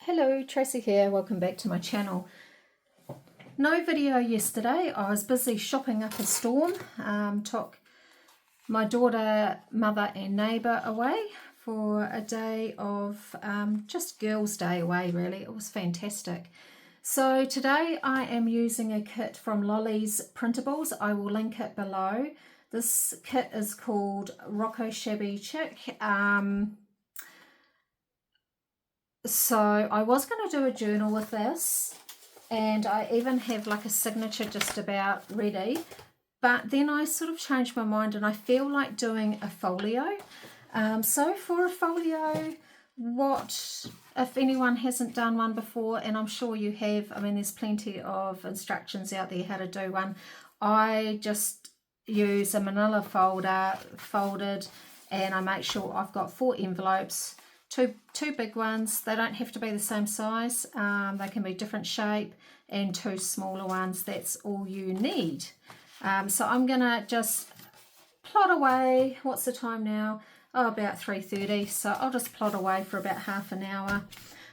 Hello, Tracy here. Welcome back to my channel. No video yesterday. I was busy shopping up a storm. Took my daughter, mother and neighbour away for a day of just girls' day away really. It was fantastic. So today I am using a kit from Lollies Printables. I will link it below. This kit is called Rococo, Shabby, Chic. So I was going to do a journal with this, and I even have like a signature just about ready, but then I sort of changed my mind and I feel like doing a folio. So for a folio, what if anyone hasn't done one before, and I'm sure you have, I mean there's plenty of instructions out there how to do one. I just use a manila folder folded, and I make sure I've got 4 envelopes. Two big ones. They don't have to be the same size. They can be different shape, and 2 smaller ones. That's all you need. So I'm gonna just plot away. What's the time now? Oh, about 3:30. So I'll just plot away for about half an hour,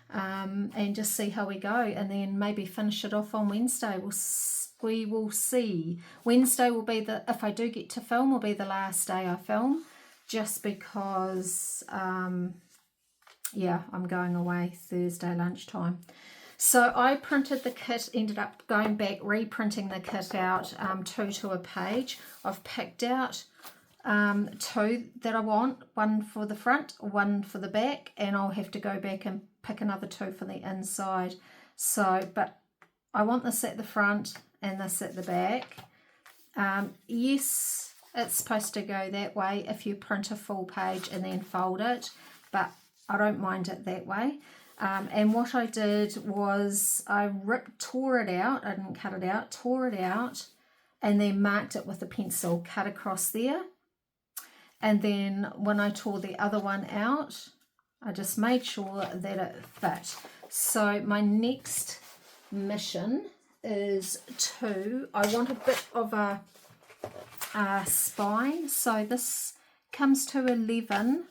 and just see how we go, and then maybe finish it off on Wednesday. We will see. Wednesday will be if I do get to film, will be the last day I film, just because yeah, I'm going away Thursday lunchtime. So I printed the kit, ended up going back, reprinting the kit out 2 to a page. I've picked out 2 that I want, 1 for the front, 1 for the back, and I'll have to go back and pick another 2 for the inside. So, but I want this at the front and this at the back. Yes, it's supposed to go that way if you print a full page and then fold it, but I don't mind it that way. And what I did was I tore it out. I didn't cut it out, tore it out, and then marked it with a pencil, cut across there. And then when I tore the other one out, I just made sure that it fit. So my next mission is I want a bit of a spine. So this comes to 11.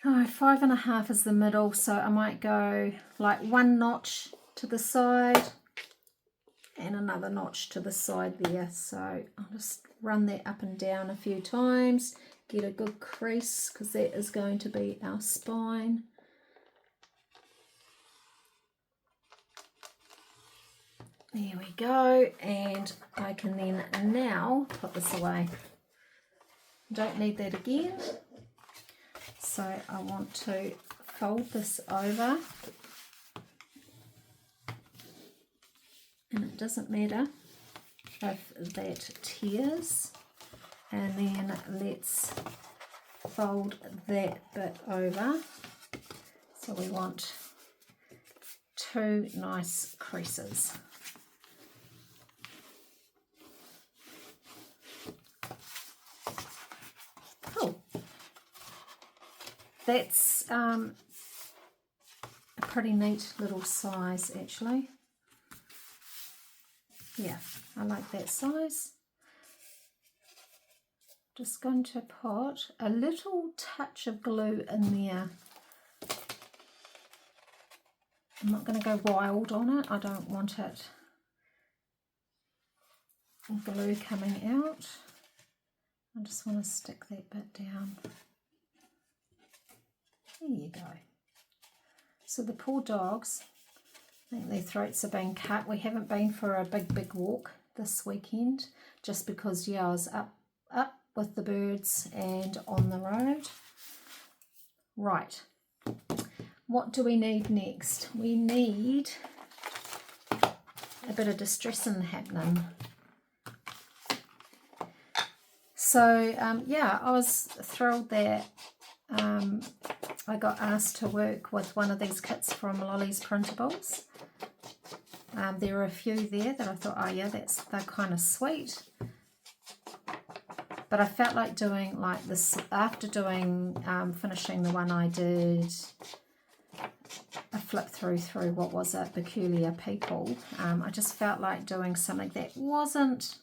Oh, 5.5 is the middle, so I might go like 1 notch to the side and another notch to the side there. So I'll just run that up and down a few times, get a good crease, because that is going to be our spine. There we go, and I can then now put this away. Don't need that again. So I want to fold this over, and it doesn't matter if that tears, and then let's fold that bit over. So we want 2 nice creases. Cool. That's a pretty neat little size actually. Yeah, I like that size. Just going to put a little touch of glue in there. I'm not going to go wild on it. I don't want it glue coming out. I just want to stick that bit down. There you go. So the poor dogs, I think their throats are being cut. We haven't been for a big walk this weekend, just because, yeah, I was up with the birds and on the road. Right. What do we need next? We need a bit of distressing happening. So, yeah, I was thrilled that I got asked to work with one of these kits from Lollies Printables. There are a few there that I thought, oh yeah, they're kind of sweet. But I felt like doing like this after doing finishing the one I did a flip through what was it, Peculiar People. I just felt like doing something that wasn't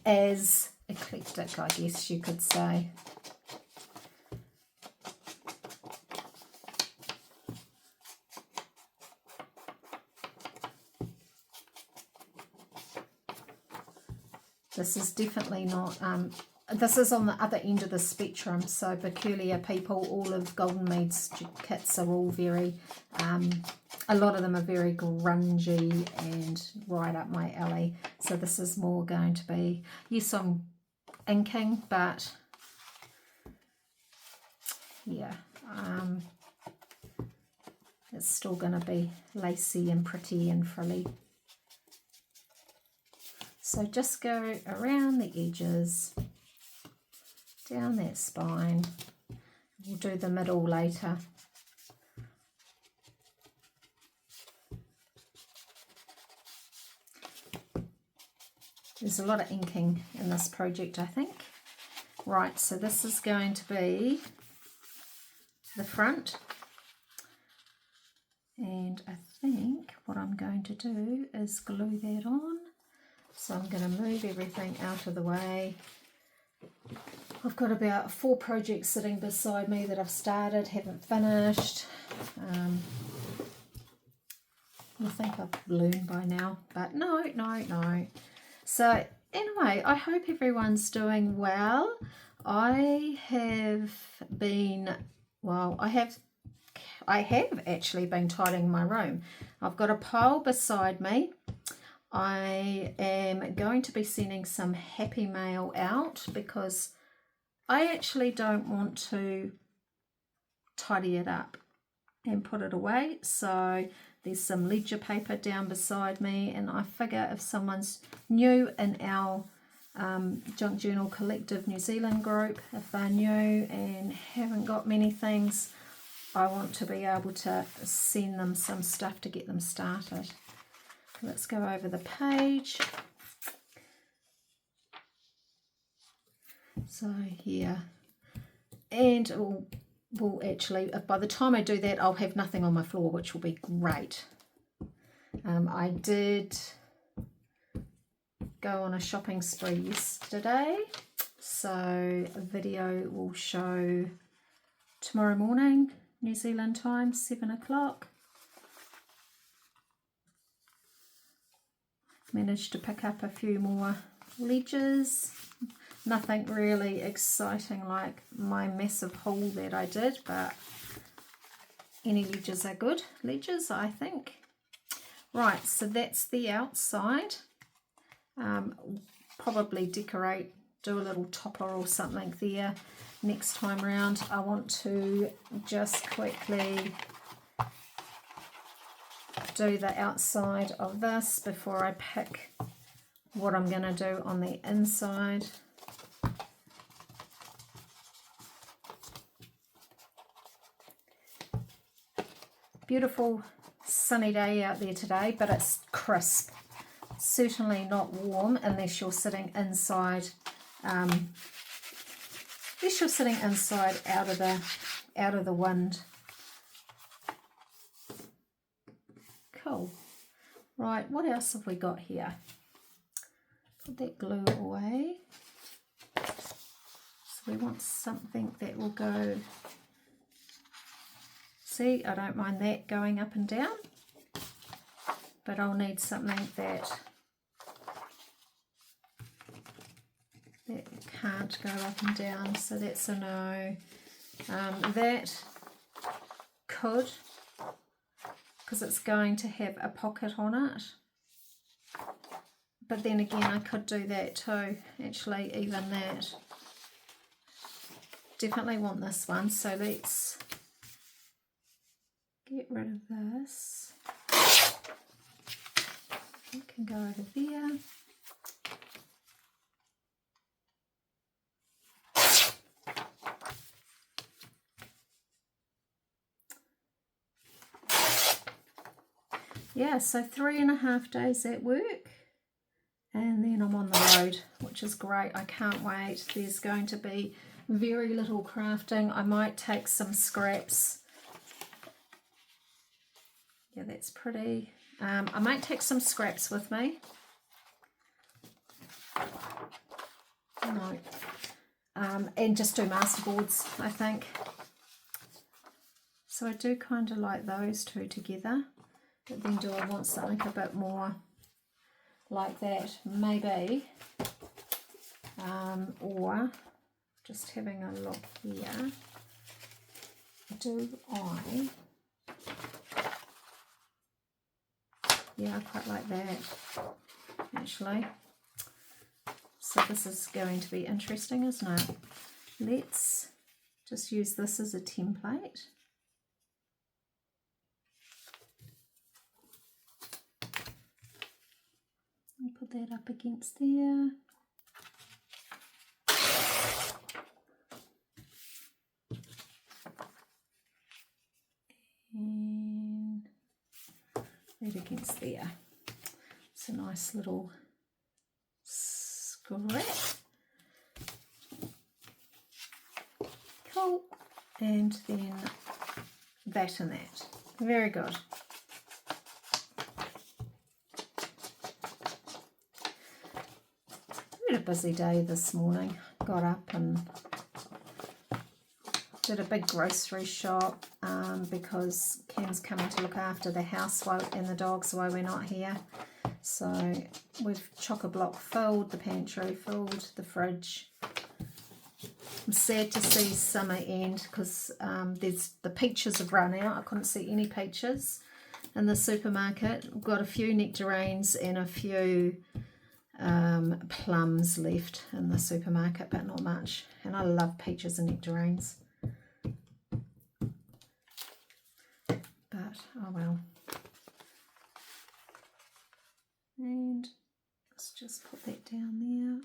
as eclectic, I guess you could say. This is definitely not, this is on the other end of the spectrum. So Peculiar People, all of Golden Mead's kits are all very, a lot of them are very grungy and right up my alley. So this is more going to be, yes, I'm inking, but yeah, it's still going to be lacy and pretty and frilly. So just go around the edges, down that spine. We'll do the middle later. There's a lot of inking in this project, I think. Right, so this is going to be the front. And I think what I'm going to do is glue that on. So I'm going to move everything out of the way. I've got about 4 projects sitting beside me that I've started, haven't finished. I think I've learned by now, but no. So anyway, I hope everyone's doing well. I have been, well, I have actually been tidying my room. I've got a pile beside me. I am going to be sending some happy mail out because I actually don't want to tidy it up and put it away. So there's some ledger paper down beside me, and I figure if someone's new in our Junk Journal Collective New Zealand group, if they're new and haven't got many things, I want to be able to send them some stuff to get them started. Let's go over the page. So here, and we'll actually, by the time I do that, I'll have nothing on my floor, which will be great. I did go on a shopping spree yesterday, so a video will show tomorrow morning, New Zealand time, 7 o'clock. Managed to pick up a few more ledgers. Nothing really exciting like my massive haul that I did, but any ledgers are good ledgers, I think. Right, so that's the outside. Probably decorate, do a little topper or something there next time round. I want to just quickly do the outside of this before I pick what I'm going to do on the inside. Beautiful sunny day out there today, but it's crisp. Certainly not warm unless you're sitting inside. Unless you're sitting inside out of the wind. Cool. Right, what else have we got here? Put that glue away. So we want something that will go. See, I don't mind that going up and down, but I'll need something that can't go up and down, so that's a no. That could, because it's going to have a pocket on it, but then again I could do that too, actually, even that. Definitely want this one, so let's get rid of this. It can go over there. Yeah, so 3.5 days at work, and then I'm on the road, which is great. I can't wait. There's going to be very little crafting. I might take some scraps. Yeah, that's pretty. I might take some scraps with me. No. And just do masterboards, I think. So I do kind of like those two together. But then do I want something a bit more like that? Maybe or just having a look here, do I, yeah, I quite like that actually. So this is going to be interesting, isn't it? Let's just use this as a template. I'll put that up against there. And that against there. It's a nice little scrap. Cool. And then that and that. Very good. I had a busy day this morning. Got up and did a big grocery shop because Cam's coming to look after the house and the dogs while we're not here. So we've chock-a-block filled the pantry, filled the fridge. I'm sad to see summer end because the peaches have run out. I couldn't see any peaches in the supermarket. I've got a few nectarines and a few plums left in the supermarket, but not much. And I love peaches and nectarines. But oh well. And let's just put that down there.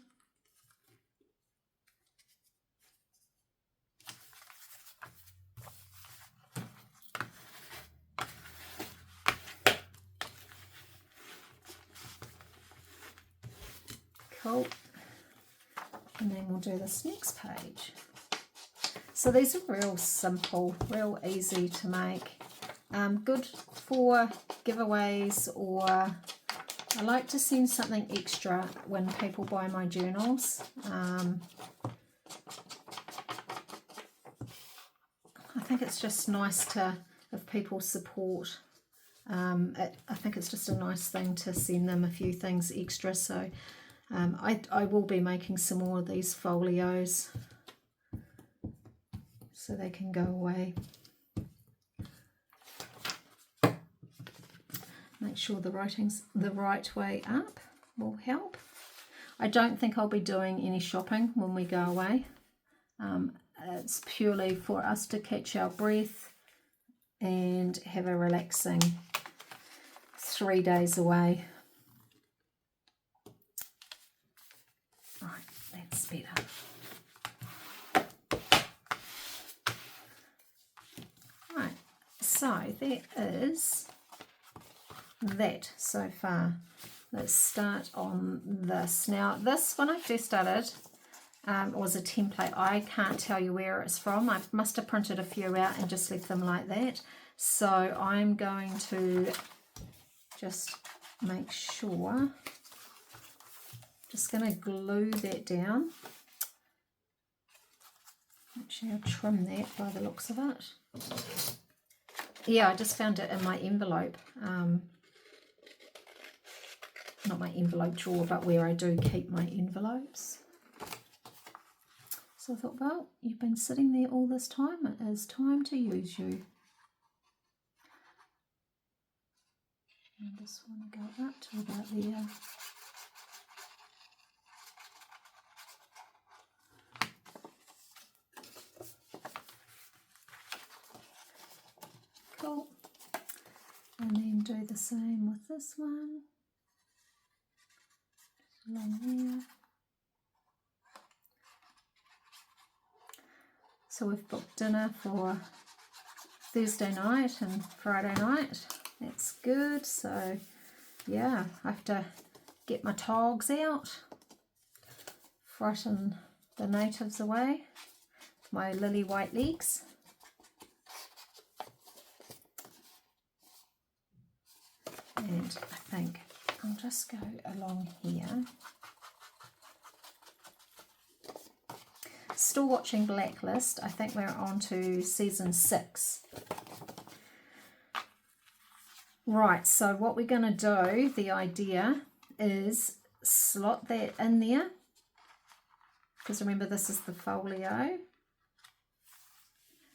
Cool. And then we'll do this next page. So these are real simple, real easy to make. Good for giveaways, or I like to send something extra when people buy my journals. I think it's just nice to, if people support, I think it's just a nice thing to send them a few things extra. So I will be making some more of these folios so they can go away. Make sure the writing's the right way up will help. I don't think I'll be doing any shopping when we go away. It's purely for us to catch our breath and have a relaxing 3 days away. Right, that's better. Right, so there is that so far. Let's start on this. Now this, when I first started, was a template. I can't tell you where it's from. I must have printed a few out and just left them like that. So I'm going to just make sure, just going to glue that down. Actually, I'll trim that by the looks of it. Yeah, I just found it in my envelope. Not my envelope drawer, but where I do keep my envelopes. So I thought, well, you've been sitting there all this time. It is time to use you. I just want to go up to about there. Cool. And then do the same with this one. Just along there. So we've booked dinner for Thursday night and Friday night. That's good. So yeah, I have to get my togs out, frighten the natives away, my lily white legs. And I think I'll just go along here. Still watching Blacklist. I think we're on to season 6. Right, so what we're going to do, the idea is slot that in there because remember this is the folio,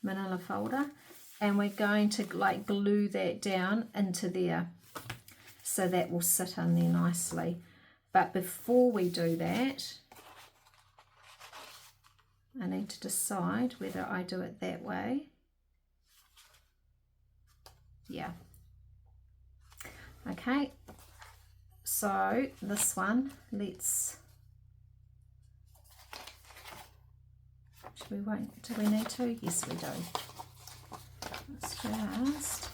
manila folder, and we're going to like glue that down into there so that will sit in there nicely. But before we do that, I need to decide whether I do it that way. Yeah. Okay, so this one, let's, do we need to? Yes, we do. Let's just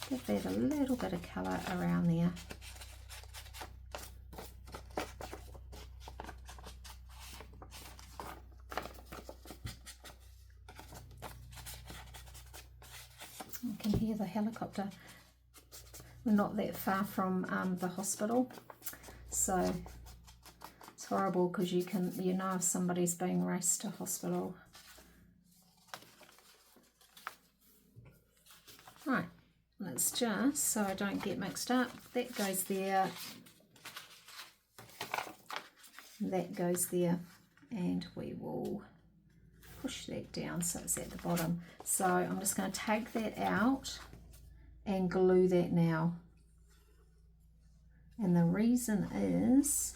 give that a little bit of colour around there. I can hear the helicopter. We're not that far from the hospital, so it's horrible because you know if somebody's being raced to hospital. Right, let's just, so I don't get mixed up, that goes there, that goes there, and we will push that down so it's at the bottom. So I'm just going to take that out and glue that now. And the reason is,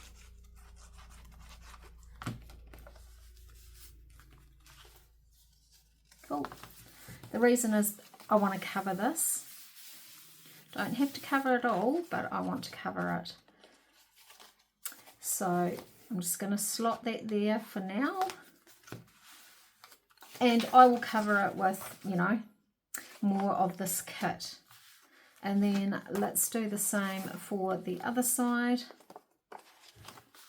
cool, the reason is I want to cover this. Don't have to cover it all, but I want to cover it. So I'm just going to slot that there for now. And I will cover it with, you know, more of this kit. And then let's do the same for the other side.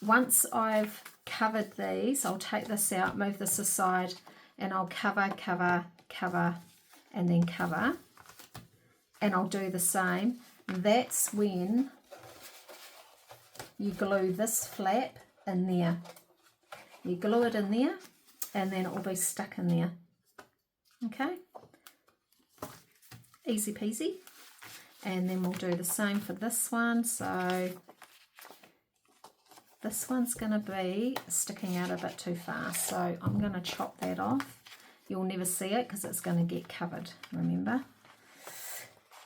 Once I've covered these, I'll take this out, move this aside, and I'll cover, cover, cover, and then cover. And I'll do the same. That's when you glue this flap in there. You glue it in there, and then it will be stuck in there. Okay? Easy peasy. And then we'll do the same for this one. So this one's going to be sticking out a bit too far. So I'm going to chop that off. You'll never see it because it's going to get covered, remember?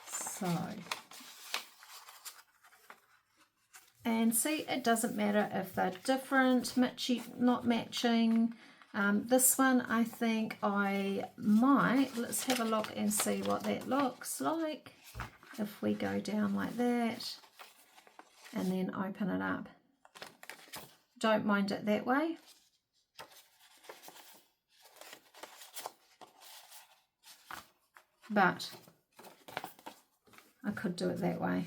So, and see, it doesn't matter if they're different, not matching. This one, I think I might, let's have a look and see what that looks like. If we go down like that and then open it up. Don't mind it that way. But I could do it that way.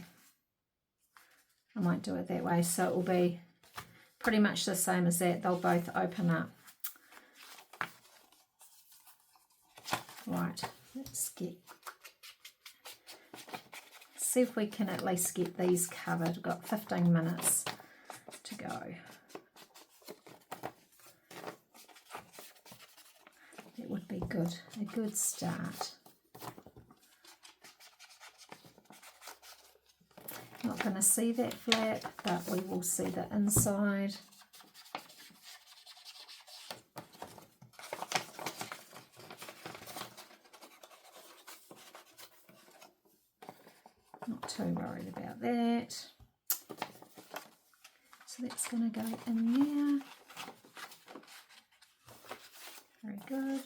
I might do it that way, so it will be pretty much the same as that. They'll both open up. Right, let's see if we can at least get these covered. We've got 15 minutes to go. That would be good, a good start. Not going to see that flap, but we will see the inside. Not too worried about that. So that's going to go in there. Very good.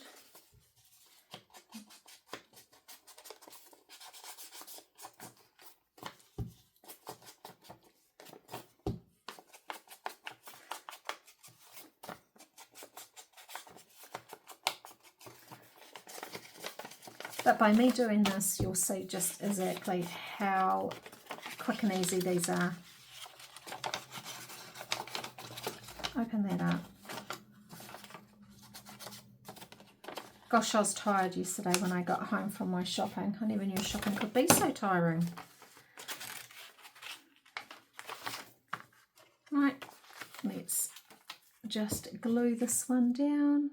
But by me doing this, you'll see just exactly how quick and easy these are. Open that up. Gosh, I was tired yesterday when I got home from my shopping. I never knew shopping could be so tiring. Right, let's just glue this one down.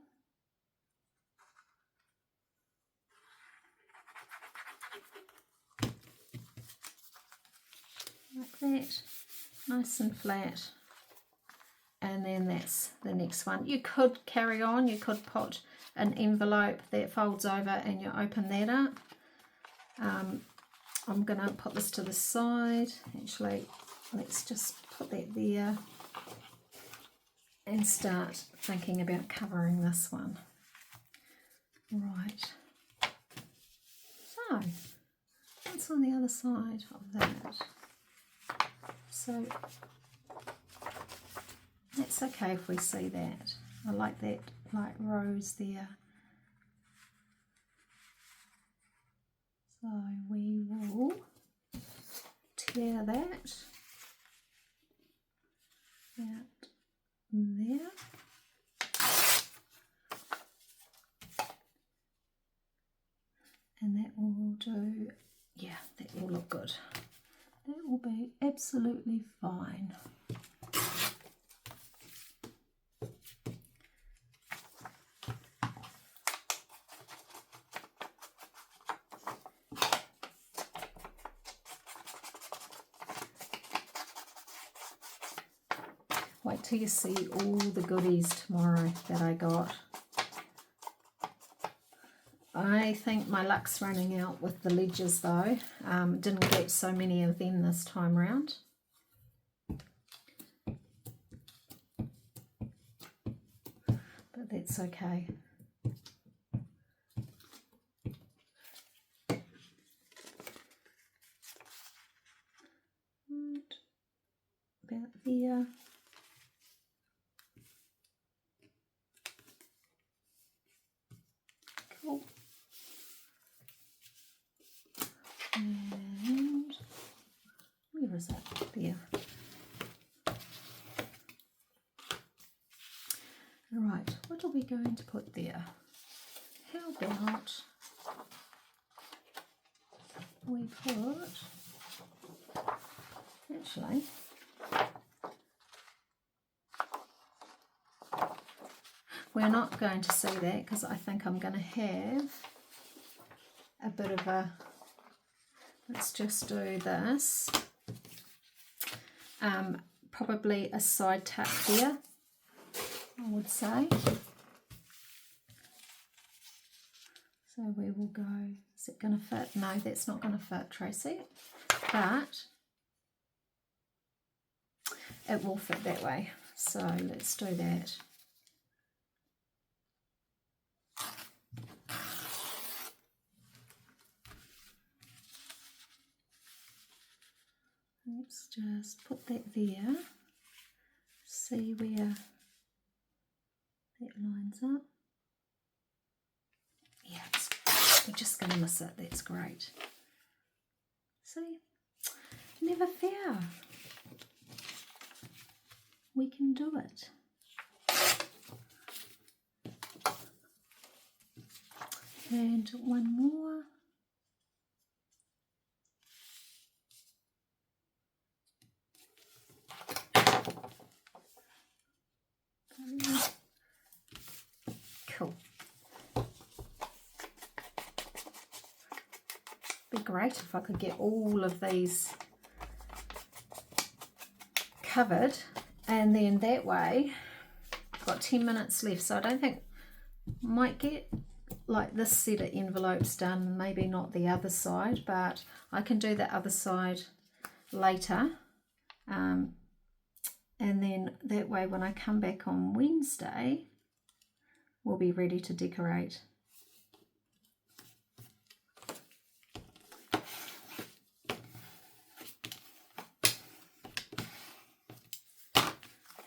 Like that, nice and flat. and then that's the next one. You could carry on, you could put an envelope that folds over and you open that up. I'm going to put this to the side. Actually, let's just put that there and start thinking about covering this one. Right. So, what's on the other side of that? So, that's okay if we see that. I like that light rose there. So we will tear that out there. And that will do, yeah, that will look good. That will be absolutely fine. Wait till you see all the goodies tomorrow that I got. I think my luck's running out with the ledgers though. Didn't get so many of them this time round. But that's okay. Right, about there. Cool. And where is that? There. Right, what are we going to put there? How about we put, actually, we're not going to see that because I think I'm going to have a bit of a, let's just do this, probably a side tuck there, I would say. So we will go, is it going to fit? No, that's not going to fit, Tracy, but it will fit that way. So let's do that. Let's just put that there, see where that lines up. Yeah, we're just going to miss it, that's great. See, never fear, we can do it. And one more. Cool. Be great if I could get all of these covered, and then that way I've got 10 minutes left, so I don't think, might get like this set of envelopes done, maybe not the other side, but I can do the other side later, and then that way when I come back on Wednesday we'll be ready to decorate.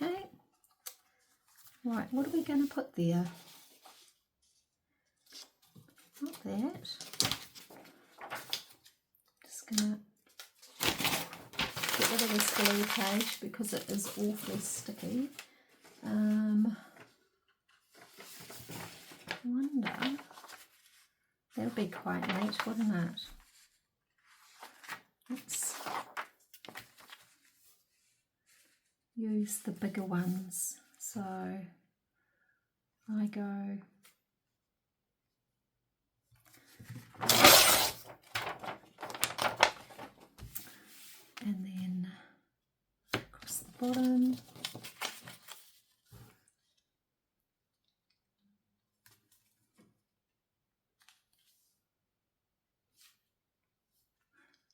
Okay, right, what are we going to put there? Not that. Just going to get rid of this glue page because it is awfully sticky. I wonder, that would be quite neat, wouldn't it? Let's use the bigger ones. So I go and then across the bottom.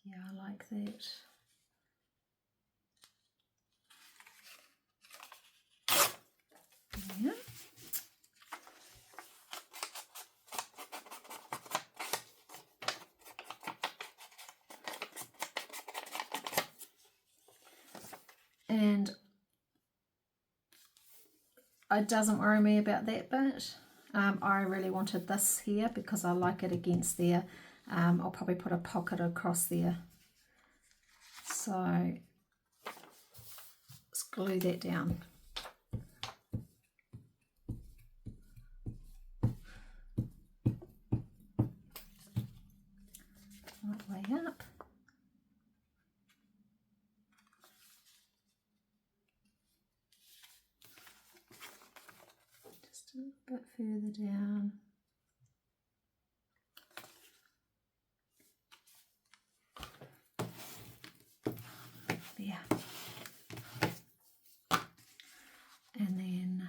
Yeah, I like that. Yeah. And it doesn't worry me about that bit. I really wanted this here because I like it against there. I'll probably put a pocket across there. So let's glue that down. Right way up. Just a bit further down. There. And then,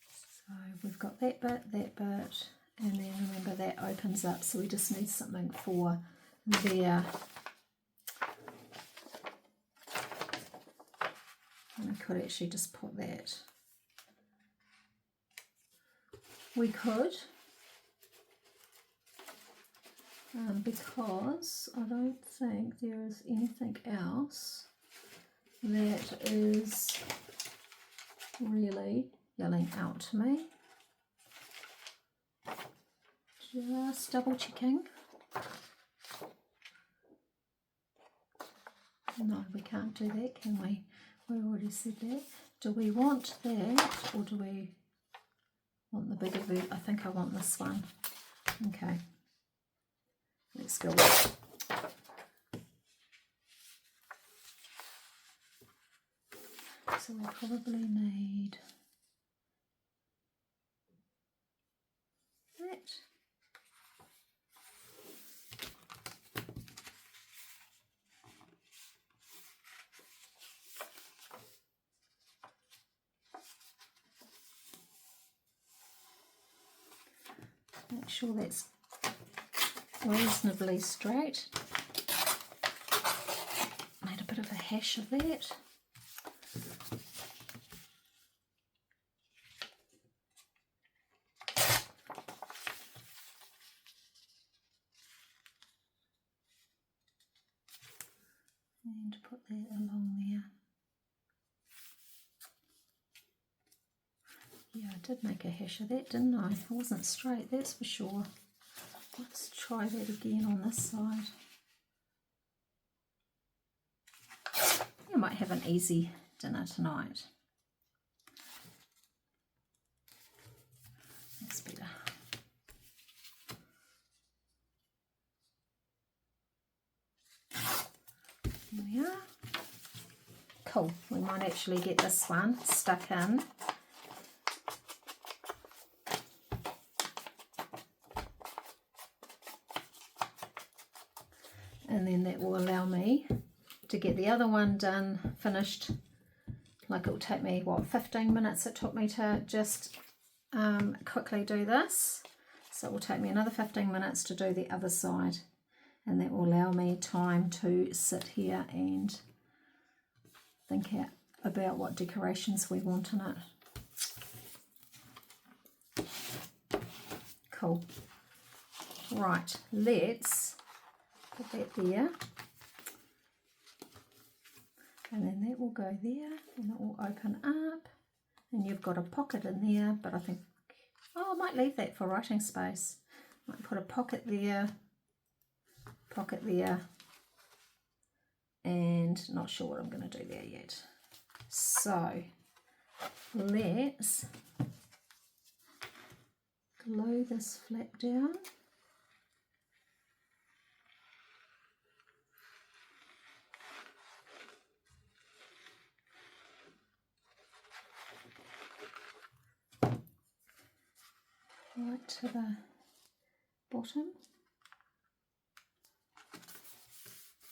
so we've got that bit, and then remember that opens up, so we just need something for there. And I could actually just put that. We could, because I don't think there is anything else that is really yelling out to me. Just double checking. No, we can't do that, can we? We already said that. Do we want that, or do we want the bigger version? I think I want this one. Okay, let's go. So we'll probably need that. Make sure that's reasonably straight. Made a bit of a hash of that. And put that along there. Yeah, I did make a hash of that, didn't I? It wasn't straight, that's for sure. Let's try that again on this side. You might have an easy dinner tonight. That's better. Here we are. Cool, we might actually get this one stuck in. And then that will allow me to get the other one done, finished. Like it will take me, what, 15 minutes it took me to just quickly do this. So it will take me another 15 minutes to do the other side. And that will allow me time to sit here and think about what decorations we want in it. Cool. Right, let's put that there. And then that will go there and it will open up. And you've got a pocket in there, but I think, oh, I might leave that for writing space. Might put a pocket there, and not sure what I'm going to do there yet. So let's glue this flap down. Right to the bottom.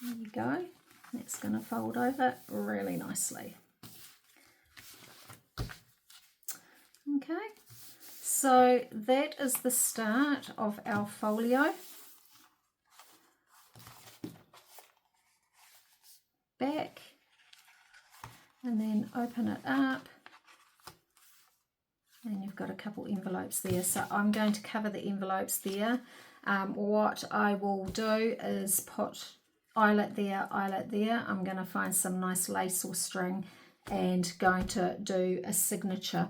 There you go. That's going to fold over really nicely. Okay, so that is the start of our folio. back, and then open it up, and you've got a couple envelopes there. So I'm going to cover the envelopes there. What I will do is put eyelet there, eyelet there. I'm going to find some nice lace or string and going to do a signature.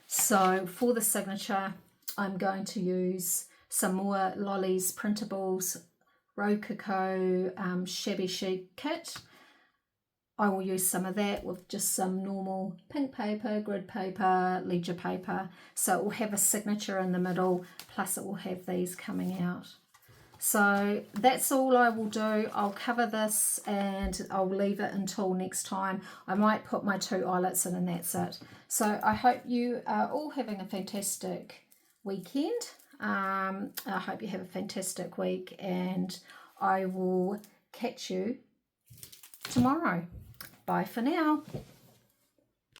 So for the signature, I'm going to use some more Lollies Printables Rococo Shabby Chic kit. I will use some of that with just some normal pink paper, grid paper, ledger paper. So it will have a signature in the middle, plus it will have these coming out. So that's all I will do. I'll cover this and I'll leave it until next time. I might put my 2 eyelets in and that's it. So I hope you are all having a fantastic weekend. I hope you have a fantastic week, and I will catch you tomorrow. Bye for now.